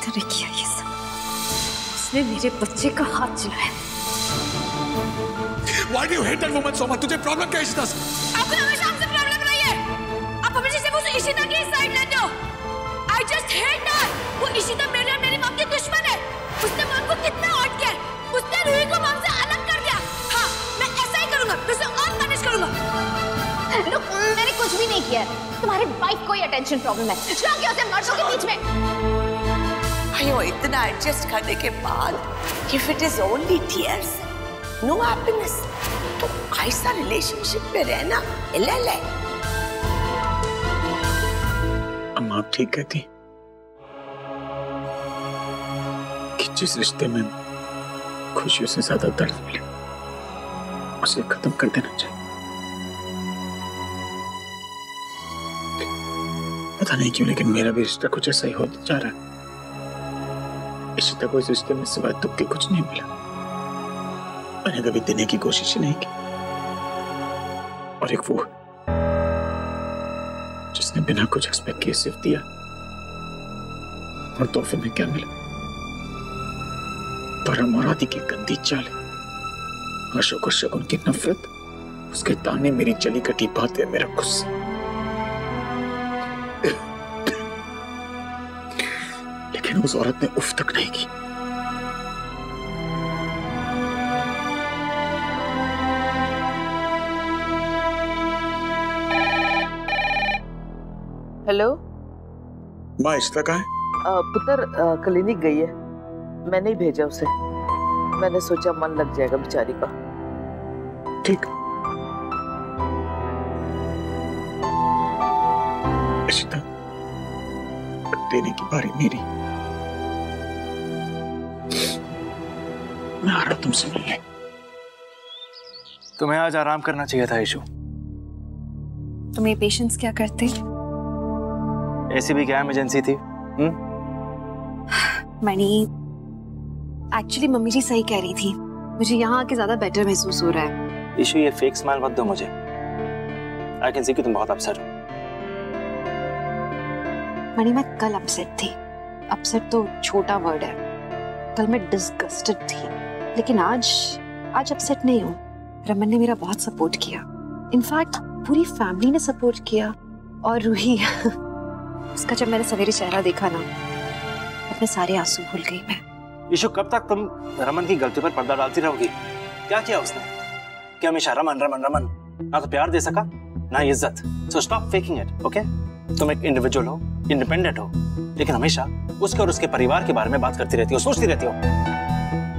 इशिता ने किया ये सब। उसने मेरे बच्चे का हाथ चलाया। Why do you hate that woman so much? तुझे प्रॉब्लम क्या है इशिता से? आपको हमेशा हमसे प्रॉब्लम रही है। आप हमेशा सिर्फ उस इशिता की साइड लेते हो। I just hate her। वो इशिता मेरे और मेरी मॉम की दुश्मन है। उसने मॉम को कितना हर्ट किया है। उसने रूही को मॉम से अलग कर दिया। हाँ, मैं ऐसा ही करूँगा। मैं उसे और पनिश करूँगा। लोग, मैंने कुछ भी नहीं किया। तुम्हारी वाइफ को ही अटेंशन प्रॉब्लम है। क्यों उसे मर्दों के बीच में? अयो, इतना एडजस्ट करने के बाद if it is only tears, no happiness, तो ऐसा रिलेशनशिप में रहना इल्लल है। अम्मा आप ठीक कहती कि जिस रिश्ते में खुशियों से ज्यादा दर्द मिले उसे खत्म कर देना चाहिए। पता नहीं क्यों लेकिन मेरा भी रिश्ता कुछ ऐसा ही होता जा रहा है। इशिता को इस रिश्ते में सिवाय दुख के कुछ नहीं मिला। मैंने कभी देने की कोशिश ही नहीं की। और एक वो जिसने बिना कुछ एक्सपेक्ट किए सिर्फ दिया और तोहफे में क्या मिला? परम और आदि की गंदी चाल, अशोक और शगुन की नफरत, उसके ताने, मेरी जली कटी बातें, मेरा गुस्सा। लेकिन उस औरत ने उफ तक नहीं की। हेलो माँ इशिता कहाँ है? पुत्र क्लिनिक गई है। मैंने ही भेजा उसे। मैंने सोचा मन लग जाएगा बेचारी का। ठीक। इशिता, देने की बारी मेरी। मैं आ रहा तुमसे मिलने। तुम्हें आज आराम करना चाहिए था इशू। तो मेरे पेशेंट्स क्या करते? ऐसी भी क्या इमरजेंसी थी? मणि, एक्चुअली मम्मी जी सही कह रही थी। मुझे यहाँ आके ज्यादा बेटर महसूस हो रहा है। इशू ये फेक स्माइल मत दो मुझे। आई कैन सी कि तुम बहुत अपसेट हो। मणि, मैं कल अपसेट थी। अपसेट तो छोटा वर्ड है। कल मैं डिस्गस्टेड थी, लेकिन आज अपसेट नहीं हूँ। रमन ने मेरा बहुत सपोर्ट किया। इनफैक्ट पूरी फैमिली ने सपोर्ट किया। और रूही उसका जब मैंने सवेरे चेहरा देखा ना, अपने सारे आंसू भूल गई मैं। इशू, कब तक तुम रमन की गलती पर पर्दा डालती रहोगी? क्या किया उसने? क्या हमेशा रमन रमन रमन? ना तो प्यार दे सका ना इज्जत। So stop faking it, okay? तुम एक इंडिविजुअल हो, इंडिपेंडेंट हो, लेकिन हमेशा उसके और उसके परिवार के बारे में बात करती रहती हो, सोचती रहती हो।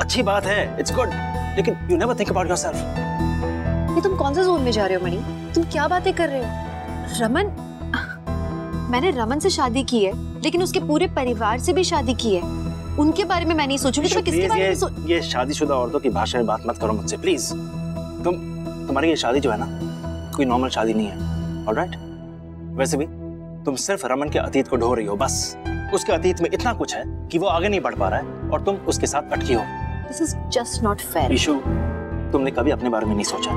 अच्छी बात है, इट्स गुड, लेकिन you never think about yourself. ये तुम कौन से जोन में जा रहे हो मणि? तुम क्या बातें कर रहे हो? मैंने रमन से शादी की है, लेकिन उसके पूरे परिवार से भी शादी की है। उनके बारे में मैं नहीं सोचूंगी। तो किसके बारे में ये शादीशुदा औरतों की भाषा में बात मत करो मुझसे प्लीज। तुम्हारी ये शादी जो है ना, कोई नॉर्मल शादी नहीं है, ऑलराइट? वैसे भी तुम सिर्फ रमन के अतीत को ढो रही हो, बस। उसके अतीत में इतना कुछ है कि वो आगे नहीं बढ़ पा रहा है और तुम उसके साथ अटकी हो। This is just not fair. Issue, तुमने कभी अपने बारे में नहीं सोचा,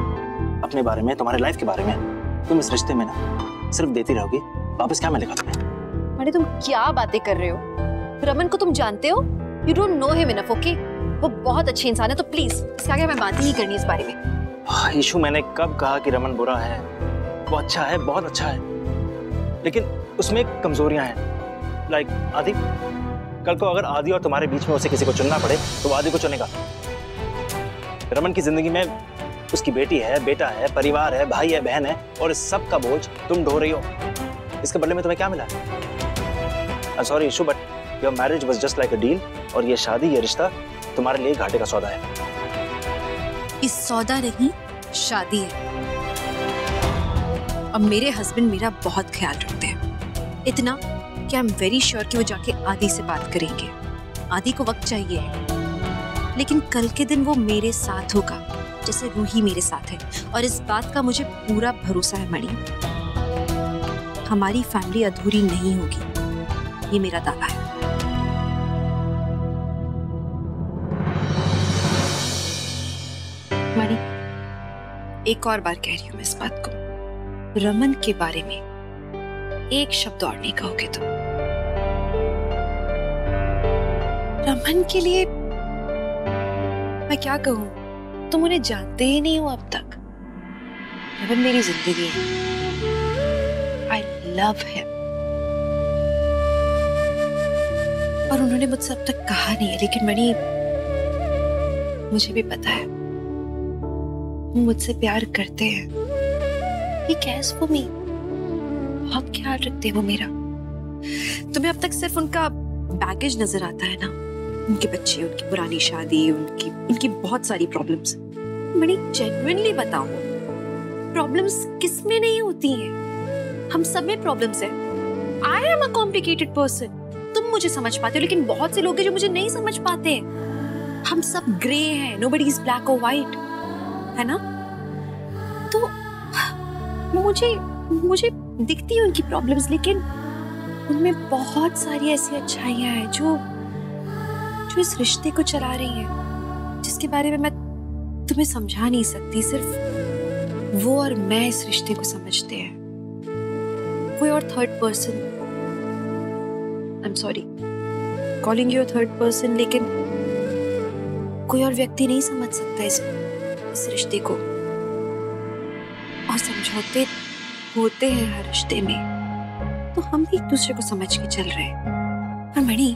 अपने बारे में, तुम्हारे लाइफ के बारे में। तुम इस रिश्ते में ना सिर्फ देती रहोगी, वापस क्या मिलेगा तुम्हें? अरे तुम क्या बातें कर रहे हो? रमन को तुम जानते हो? You don't know him enough, okay? वो बहुत अच्छी इंसान है, तो प्लीज इसके आगे हमें बात ही नहीं करनी इस बारे में। इशू, मैंने कब कहा कि रमन बुरा है? वो अच्छा है, बहुत अच्छा है, लेकिन उसमें कमजोरियां हैं। लाइक आदि। कल को अगर आदि और तुम्हारे बीच में उसे किसी को चुनना पड़े तो वो आदि को चुनेगा। रमन की जिंदगी में उसकी बेटी है, बेटा है, परिवार है, भाई है, बहन है, और इस सब का बोझ तुम ढो रही हो। इसके बदले में तुम्हें क्या मिला? I'm sorry issue, but your marriage was just like a deal, और ये शादी, ये रिश्ता तुम्हारे लिए घाटे का सौदा है। इस सौदा नहीं, शादी है। और मेरे हस्बैंड मेरा बहुत ख्याल रखते हैं, इतना कि आई एम वेरी श्योर कि वो जाके आदि से बात करेंगे। आदि को वक्त चाहिए, लेकिन कल के दिन वो मेरे साथ होगा, जैसे रूही मेरे साथ है। और इस बात का मुझे पूरा भरोसा है मणि। हमारी फैमिली अधूरी नहीं होगी, ये मेरा दावा है। मणि, एक और बार कह रही हूं मैं इस बात को, रमन के बारे में एक शब्द और नहीं कहोगे तुम। रमन के लिए मैं क्या कहूँ, तुम उन्हें जानते ही नहीं हो अब तक। रमन मेरी जिंदगी है। I love him. और उन्होंने मुझसे अब तक कहा नहीं है, लेकिन मणि मुझे भी पता है वो मुझसे प्यार करते हैं। He cares for me। बहुत ख्याल रखते हैं वो मेरा। तुम्हें अब तक सिर्फ उनका बैगेज नजर आता है ना, उनके बच्चे, उनकी पुरानी शादी, उनकी बहुत सारी प्रॉब्लम्स। मणि जेन्युइनली बताओ, प्रॉब्लम्स किसमें नहीं होती हैं? हम सब में प्रॉब्लम्स है। आई एम अ कॉम्प्लिकेटेड पर्सन। तुम मुझे समझ पाते हो, लेकिन बहुत से लोग हैं जो मुझे नहीं समझ पाते। हम सब ग्रे हैं, नोबडी इज ब्लैक और व्हाइट, है ना? तो मुझे दिखती है उनकी प्रॉब्लम्स, लेकिन उनमें बहुत सारी ऐसी अच्छाइयां हैं जो इस रिश्ते को चला रही हैं, जिसके बारे में मैं तुम्हें समझा नहीं सकती। सिर्फ वो और मैं इस रिश्ते को समझते हैं। कोई और third person, I am sorry calling you a third person, लेकिन कोई और व्यक्ति नहीं समझ सकता इस रिश्ते को। और समझौते होते हैं हर रिश्ते में, तो हम भी एक दूसरे को समझ के चल रहे हैं। और मणि,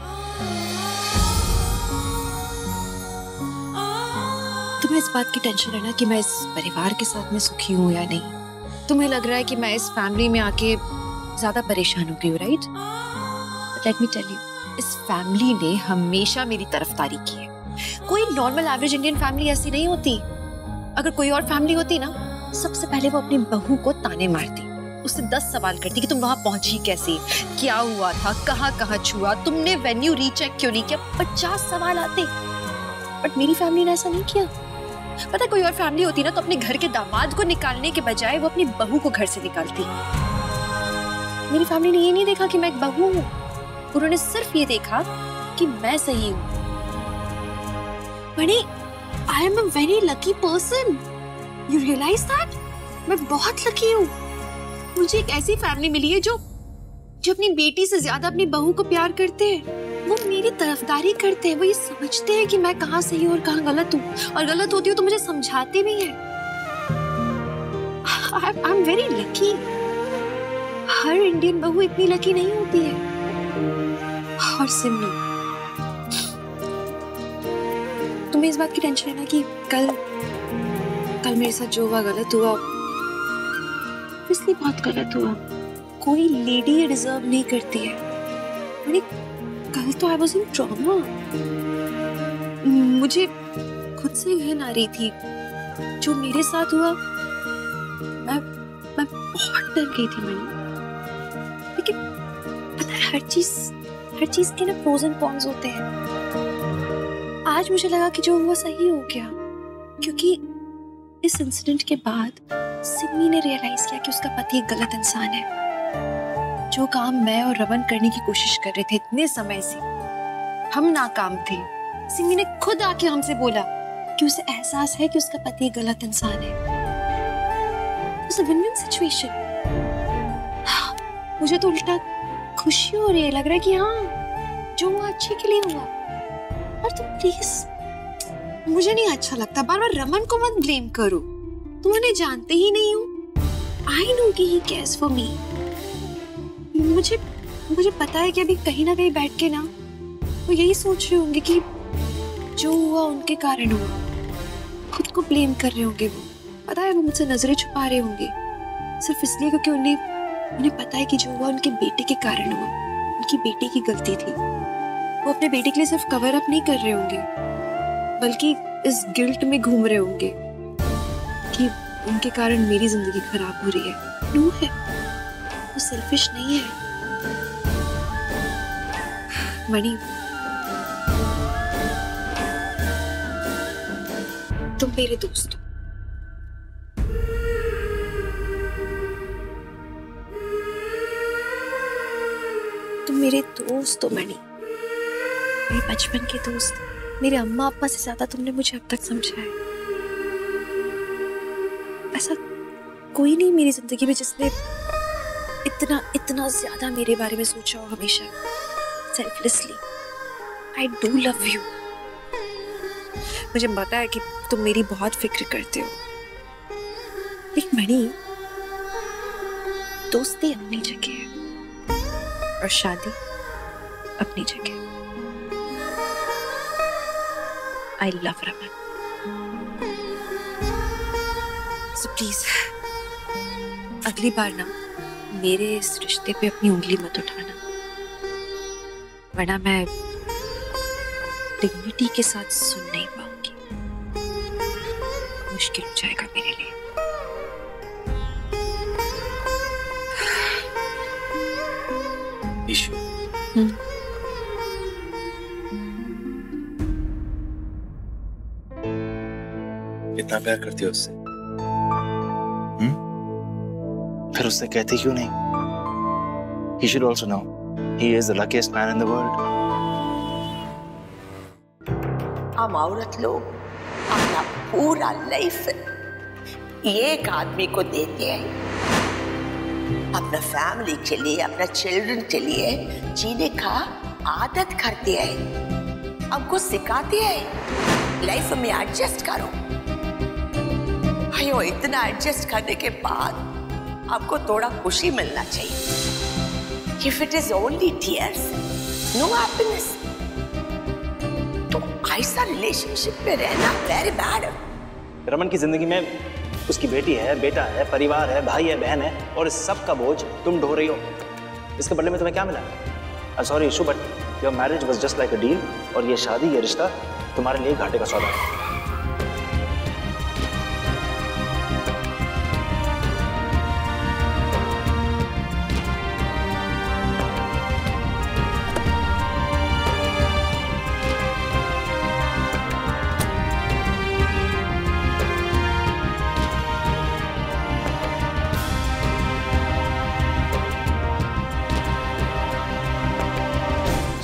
तुम्हें इस बात की टेंशन है ना कि मैं इस परिवार के साथ में सुखी हूँ या नहीं? तुम्हें लग रहा है कि मैं इस फैमिली में आके ज्यादा परेशान हो गई हूँ, right? But let me tell you, इस फैमिली ने हमेशा मेरी तरफदारी की है। कोई नॉर्मल एवरेज इंडियन फैमिली ऐसी नहीं होती। अगर कोई और फैमिली होती ना, सबसे पहले वो अपनी बहू को ताने मारती, उससे 10 सवाल करती कि तुम वहां पहुंची कैसे, क्या हुआ था, कहाँ छुआ, तुमने वेन्यू रीचेक क्यों नहीं किया, 50 सवाल आते। बट मेरी फैमिली ने ऐसा नहीं किया। पता है, कोई और फैमिली होती ना तो अपने घर के दामाद को निकालने के बजाय वो अपनी बहू को घर से निकालती। मेरी फैमिली ने ये नहीं देखा कि मैं एक बहू हूँ, उन्होंने सिर्फ ये देखा कि मैं सही हूँ। Mani, I am a very lucky person. You realise that? मैं बहुत लकी हूँ। मुझे एक ऐसी फैमिली मिली है जो अपनी बेटी से ज्यादा अपनी बहू को प्यार करते हैं। वो मेरी तरफदारी करते हैं, वो ये समझते हैं कि मैं कहाँ सही हूँ और कहाँ गलत हूँ, और गलत होती हूँ तो मुझे समझाते भी हैं। I am very lucky. Her Indian बहू इतनी लकी नहीं होती है। और सिमरन, तुम्हें इस बात की टेंशन है ना कि कल मेरे साथ जो हुआ गलत हुआ, इसलिए बहुत गलत हुआ। कोई लेडी ये डिजर्व नहीं करती है। मैंने कल तो आई वाज इन ट्रॉमा। मुझे खुद से घिन आ रही थी। जो मेरे साथ हुआ, मैं बहुत डर गई थी। मैंने, लेकिन पता है, हर चीज के ना प्रोज एंड कॉन्स होते हैं। आज मुझे लगा कि जो हुआ सही हो गया, क्योंकि इस इंसिडेंट के बाद सिमी ने रियलाइज किया कि उसका पति एक गलत इंसान है। जो काम मैं और रमन करने की कोशिश कर रहे थे इतने समय से, हम नाकाम थे। सिमी ने खुद आके हमसे बोला कि उसे एहसास है कि उसका पति एक गलत इंसान है। It's a win-win situation। मुझे तो उल्टा खुशी हो रही है, लग रहा है कि हाँ, जो हुआ अच्छे के लिए हुआ। और तुम प्लीज, मुझे नहीं अच्छा लगता, बार बार रमन को मत ब्लेम करो। तुम उन्हें जानते ही नहीं हो। I know कि he cares for me। मुझे पता है कि अभी कहीं ना कहीं बैठ के ना वो यही सोच रहे होंगे कि जो हुआ उनके कारण हुआ, खुद को ब्लेम कर रहे होंगे। वो पता है, वो मुझसे नजरें छुपा रहे होंगे सिर्फ इसलिए क्योंकि उन्हें पता है कि जो हुआ उनके बेटे के कारण हुआ, उनकी बेटी की गलती थी। वो अपने बेटे के लिए सिर्फ कवर अप नहीं कर रहे होंगे, बल्कि इस गिल्ट में घूम रहे होंगे कि उनके कारण मेरी जिंदगी खराब हो रही है। नो है, वो सेल्फिश नहीं है। मणि, तुम मेरे दोस्त हो। तुम मेरे दोस्त हो मणि, मेरे बचपन के दोस्त। मेरे अम्मा अप्पा से ज्यादा तुमने मुझे अब तक समझा है। ऐसा कोई नहीं मेरी जिंदगी में जिसने इतना ज्यादा मेरे बारे में सोचा हो हमेशा, selflessly. I do love you. मुझे पता है कि तुम मेरी बहुत फिक्र करते हो, लेकिन मणि, दोस्ती अपनी जगह है और शादी अपनी जगह। I love Raman. So please, अगली बार ना मेरे इस रिश्ते पे अपनी उंगली मत उठाना, वरना मैं डिग्निटी के साथ सुन नहीं पाऊंगी। मुश्किल हो जाएगा मेरे लिए। ईशु, कितना प्यार करती हो उससे? फिर उससे कहती क्यों नहीं? He should also know he is the luckiest man in the world. हम औरत लोग अपना पूरा लाइफ एक आदमी को देते हैं, अपना फैमिली के लिए, अपना चिल्ड्रन के लिए जीने का आदत करते हैं, हमको सिखाते हैं लाइफ में एडजस्ट करो। अयो, इतना एडजस्ट करने के बाद आपको थोड़ा खुशी मिलना चाहिए। If it is only tears, no happiness, तो ऐसा रिलेशनशिप में रहना वेरी बैड है। रमन की जिंदगी में उसकी बेटी है, बेटा है, परिवार है, भाई है, बहन है, और इस सब का बोझ तुम ढो रही हो। इसके बदले में तुम्हें क्या मिला? Sorry issue, but your marriage was just like a deal, और ये शादी, ये रिश्ता तुम्हारे लिए घाटे का सौदा है।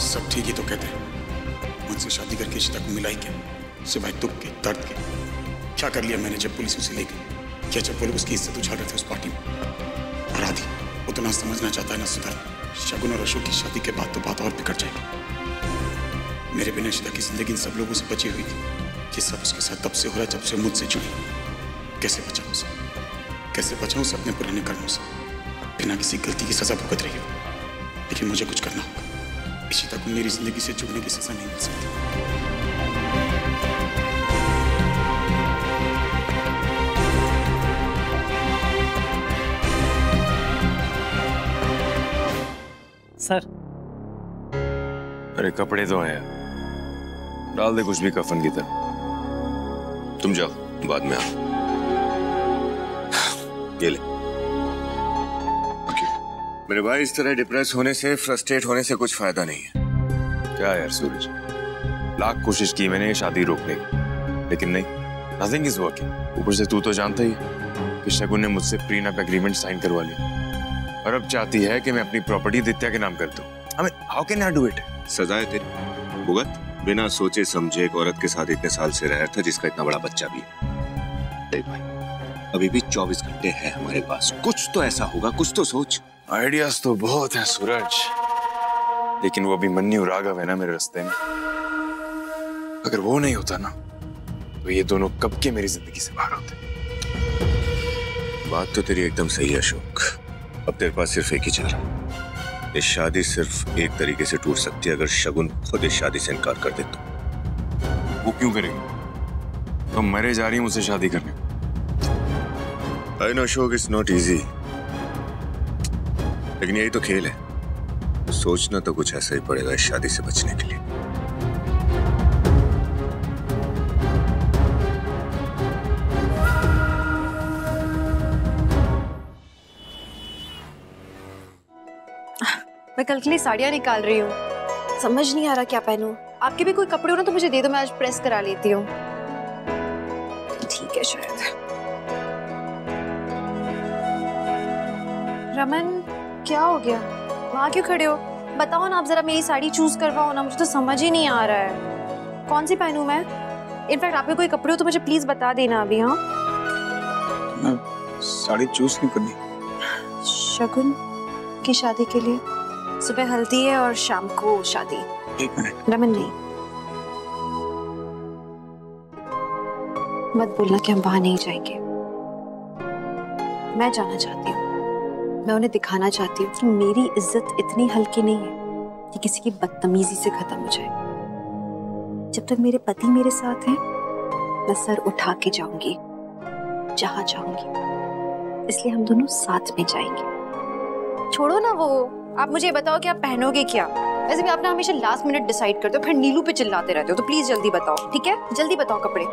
सब ठीक ही तो कहते हैं, मुझसे शादी करके इशिता को मिला ही क्या, सिवाय दुख के, दर्द के? क्या कर लिया मैंने जब पुलिस उसे ले गई? क्या जब वो लोग उसकी इज्जत उछाल रहे थे उस पार्टी में? और आदि, वो तो ना समझना चाहता है ना सुधरना। शगुन और अशोक की शादी के बाद तो बात और बिगड़ जाएगी। मेरे बिना इशिता की जिंदगी इन सब लोगों से बची हुई थी। ये सब उसके साथ तब से हो रहा है जब से मुझसे जुड़ी। कैसे बचाऊं उसे? कैसे बचाऊं उसे अपने पुराने कर्मों से? बिना किसी गलती की सजा भुगत रही हो, लेकिन मुझे कुछ करना होगा। इशिता को मेरी जिंदगी से जुड़ने की सजा नहीं मिल सकती। सर, अरे कपड़े तो हैं, डाल दे कुछ भी कफन की तरह। तुम जाओ, बाद में आओ। ये ले। मेरे भाई, इस तरह डिप्रेस होने से, फ्रस्ट्रेट होने से कुछ फायदा नहीं है। क्या यार सूरज, लाख कोशिश की मैंने शादी रोकने की, लेकिन नहीं, नथिंग इज वर्किंग। ऊपर से तू तो जानता ही है कि शगुन ने मुझसे प्रीनअप एग्रीमेंट साइन करवा लिया, और अब चाहती है कि मैं अपनी प्रॉपर्टी दित्या के नाम कर दूं। I mean, how can I do it? सजाए तेरी भुगत। बिना सोचे समझे एक औरत के साथ इतने साल से रह रहा था, जिसका इतना बड़ा बच्चा भी है। देख भाई, अभी भी 24 घंटे हैं हमारे पास, कुछ तो ऐसा होगा, कुछ तो सोच। आइडियाज तो बहुत हैं सूरज, लेकिन वो भी मन्नू राघव है ना मेरे रास्ते में। अगर वो नहीं होता ना, तो ये दोनों कब के मेरी जिंदगी से बाहर होते। बात तो तेरी एकदम सही है अशोक। अब तेरे पास सिर्फ एक ही चारा। ये शादी सिर्फ एक तरीके से टूट सकती है, अगर शगुन खुद इस शादी से इनकार कर दे तो। वो क्यों करेगी? तो मरे जा रही है मुझसे शादी करने। I know Ashok, it's not easy, लेकिन यही तो खेल है। सोचना तो कुछ ऐसा ही पड़ेगा इस शादी से बचने के लिए। मैं कल के लिए साड़ियाँ निकाल रही हूँ, समझ नहीं आ रहा क्या पहनूं। आपके भी कोई कपड़े हो ना तो मुझे दे दो, मैं आज प्रेस करा लेती हूँ। ठीक है शायद। रमन, क्या हो गया? वहाँ क्यों खड़े हो? बताओ ना, आप जरा मेरी साड़ी चूज करवाओ ना, मुझे तो समझ ही नहीं आ रहा है कौन सी पहनूं मैं। इनफैक्ट आपके कोई कपड़े हो तो मुझे प्लीज बता देना अभी। हाँ, साड़ी चूज क्यों करनी? शगुन की शादी के लिए। सुबह हल्दी है और शाम को शादी। एक मिनट। रमन नहीं, मत बोलना कि हम वहां नहीं जाएंगे। मैं जाना चाहती हूँ। मैं उन्हें दिखाना चाहती हूँ कि मेरी इज्जत इतनी हल्की नहीं है कि किसी की बदतमीजी से खत्म हो जाए। जब तक मेरे पति मेरे साथ हैं, मैं सर उठा के जाऊंगी जहां चाहूंगी। इसलिए हम दोनों साथ में जाएंगे। छोड़ो ना वो, आप मुझे बताओ कि आप पहनोगे क्या। वैसे भी आप ना हमेशा लास्ट मिनट डिसाइड करते हो, फिर नीलू पे चिल्लाते रहते हो, तो प्लीज जल्दी बताओ, ठीक है? जल्दी बताओ कपड़े।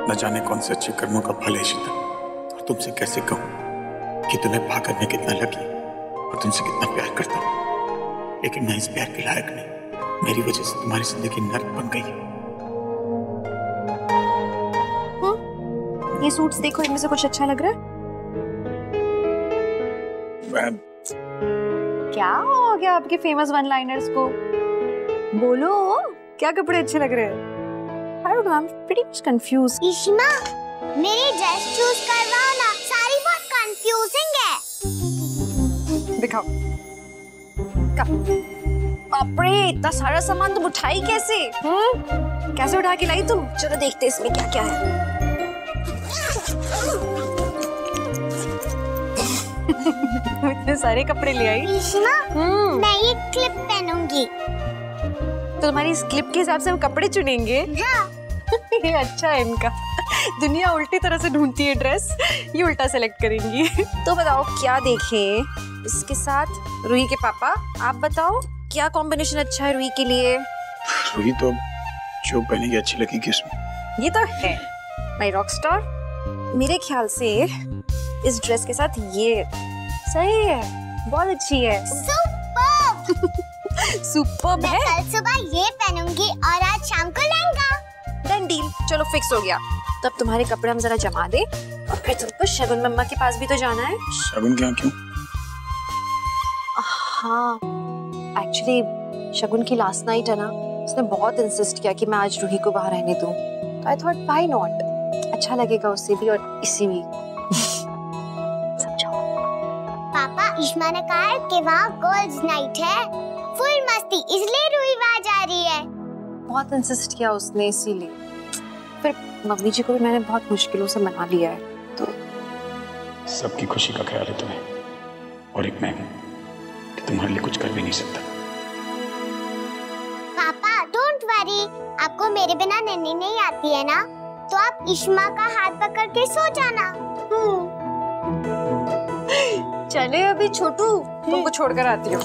न जाने कौन से अच्छे कर्मों का फल है शीतल, और तुमसे कैसे कहूं कि तुम्हें पाकर मैं कितना लकी और तुमसे कितना प्यार करता हूं। लेकिन मैं इस प्यार के लायक नहीं। मेरी वजह से तुम्हारी जिंदगी नर्क बन गई। ये सूट्स देखो, इनमें से कुछ अच्छा लग रहा है? क्या हो गया आपके फेमस वन लाइनर्स को? बोलो, क्या कपड़े अच्छे लग रहे हैं? I don't know, I'm pretty much confused. इश्मा, मेरी ड्रेस चूज करवाओ ना, सारी बहुत कंफ्यूजिंग है। दिखाओ। बाप रे, इतना सारा सामान तुम उठाई कैसे? कैसे उठा के लाई तुम? चलो देखते हैं इसमें क्या क्या है। इतने सारे कपड़े ले आई। इश्मा, मैं ये क्लिप पहनूंगी। तो तुम्हारी इस क्लिप के हिसाब से हम कपड़े चुनेंगे? हाँ। ये अच्छा है इनका। दुनिया उल्टी तरह से ढूंढती है ड्रेस, ये उल्टा सेलेक्ट करेंगी। तो बताओ क्या देखें इसके साथ? रूही के पापा, आप बताओ क्या कॉम्बिनेशन अच्छा है रूही के लिए? रूही तो जो पहनेगी अच्छी लगेगी उसमें। ये तो है माय रॉक स्टार। मेरे ख्याल से इस ड्रेस के साथ ये सही है, बहुत अच्छी है। सुपर्ब। सुपर्ब है। मैं कल सुबह ये पहनूंगी और आज शाम को लहंगा। डन डील, चलो फिक्स हो गया। तब तुम्हारे कपड़े हम जरा जमा दे और फिर तुमको शगुन मम्मा के पास भी तो जाना है। शगुन क्या? क्यों? हाँ, एक्चुअली शगुन की लास्ट नाइट है ना, उसने बहुत इंसिस्ट किया कि मैं आज रूही को बाहर रहने दूं। तो आई थॉट व्हाई नॉट, अच्छा लगेगा उससे भी और इसी भी। समझो। पापा, इश्मा ने कहा है कि वहाँ गर्ल्स नाइट है, फुल मस्ती, इसलिए रूही वहाँ जा रही है। बहुत इंसिस्ट किया उसने, इसीलिए। फिर मम्मी जी को भी मैंने बहुत मुश्किलों से मना लिया है। तो सबकी खुशी का ख्याल है तुम्हें, और एक मैं हूं कि तुम्हारे लिए कुछ कर भी नहीं सकता। पापा, डोंट वरी, आपको मेरे बिना नन्ही नहीं आती है ना, तो आप इश्मा का हाथ पकड़ के सो जाना। चले अभी छोटू, तुमको छोड़कर आती हूँ।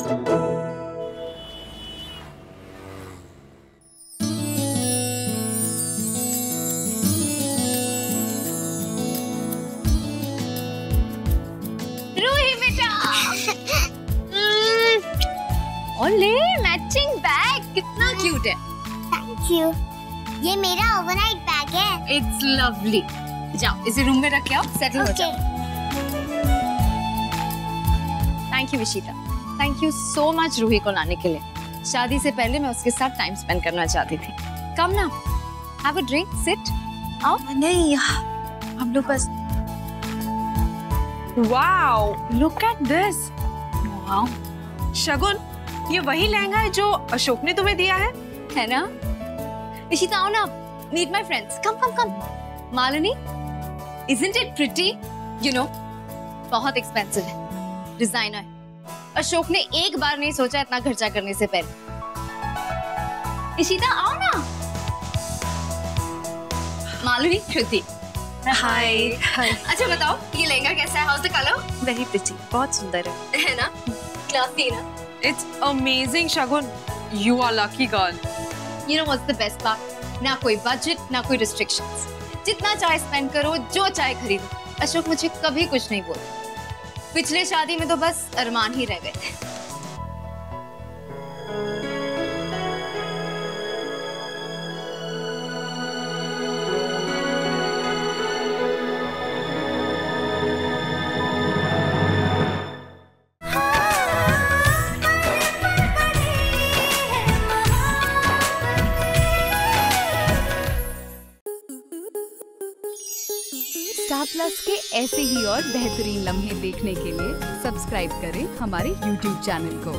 ओले, मैचिंग बैग कितना क्यूट है। Thank you. ये मेरा ओवरनाइट बैग है। It's lovely. जाओ इसे रूम में रख के आओ, सेटल हो जाओ। Thank you Vishita, thank you so much Ruhi को लाने के लिए। शादी से पहले मैं उसके साथ टाइम स्पेंड करना चाहती थी। कम ना, हैव अ ड्रिंक, सिट। आओ। नहीं, हम लोग बस। Wow, look at this. Wow Shagun, ये वही लहंगा है जो अशोक ने तुम्हें दिया है ना? विशिता आओ ना, meet my friends. Come come come. Malini, isn't it pretty? You know, बहुत एक्सपेंसिव है, डिजाइनर है। अशोक ने एक बार नहीं सोचा इतना खर्चा करने से पहले। इशिता आओ ना। मालिनी, श्रुति। हाय। अच्छा बताओ, ये लहंगा कैसा है? House the colour? Very pretty, बहुत सुंदर है ना? क्लासी ना? It's amazing, Shagun. You are lucky girl. You know what's the best part? ना कोई बजट, ना कोई restrictions. जितना चाहे स्पेंड करो, जो चाहे खरीदो। अशोक मुझे कभी कुछ नहीं बोला। पिछले शादी में तो बस अरमान ही रह गए थे। स्टार प्लस के ऐसे ही और बेहतरीन लम्हे देखने के लिए सब्सक्राइब करें हमारे YouTube चैनल को।